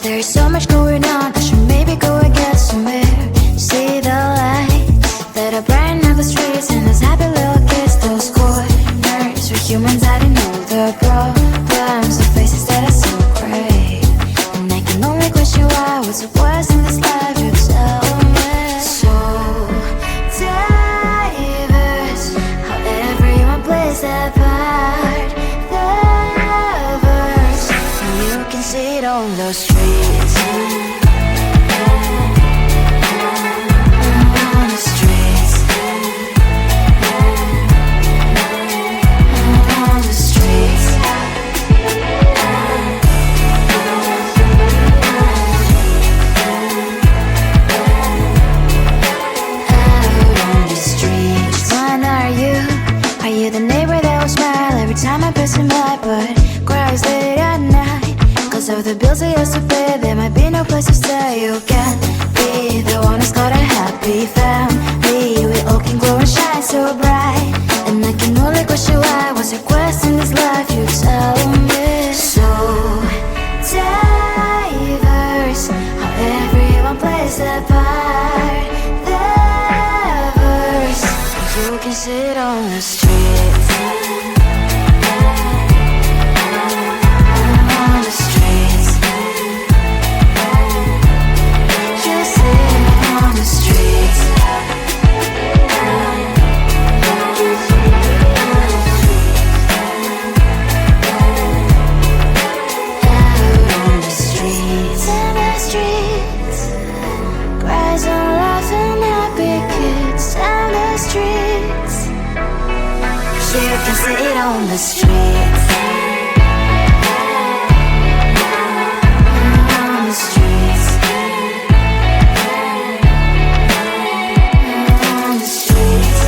There's so much going on, I should maybe go and get somewhere. See the lights that are brighten up the streets, and those happy little kids, those corners where humans hiding all the problems, the faces that are so great. And I can only question why, what's the worst in this life, you tell me. So diverse, how everyone plays their part. The verse, and you can see it on the streets. Of the bills I used to pay, there might be no place to stay. You can be the one who's got a happy family. We all can glow and shine so bright. And I can only question why, what's your quest in this life, you tell me. So diverse, how everyone plays their part. The verse, you can sit on the street. Sit on the streets. On the streets. On the streets.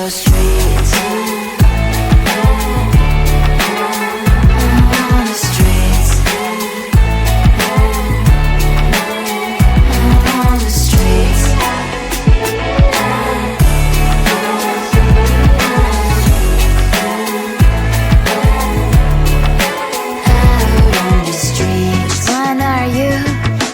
those streets. On the streets. On the streets. Out on the streets. When are you?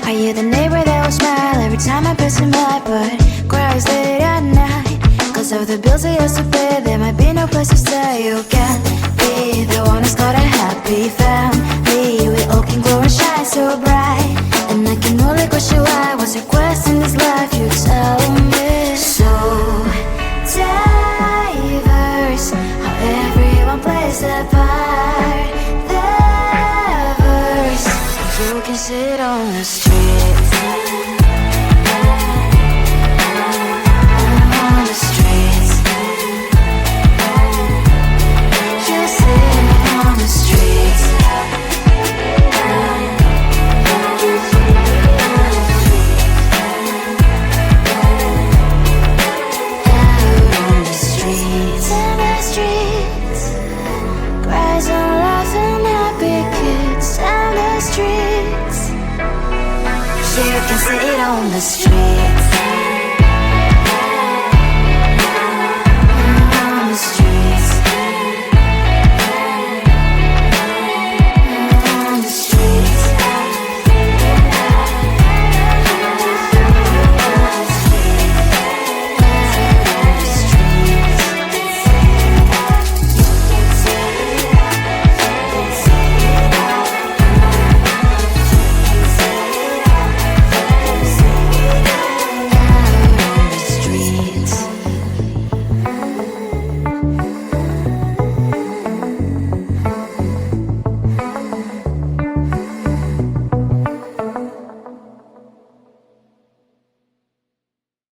Are you the neighbor that will smile every time I pass him by, but cries late at night? Cause of the bills I used to pay, there might be no place to stay. You can't be the one who's got a happy family. We all can glow and shine so bright, and I can only question why. What's your quest in this life? You tell me. So diverse, how everyone plays their part. Their verse, you can sit on the streets. On the streets. You sit on the streets. Out on the streets. In the streets. Cries and laughing happy kids. And the streets. You can sit on the street.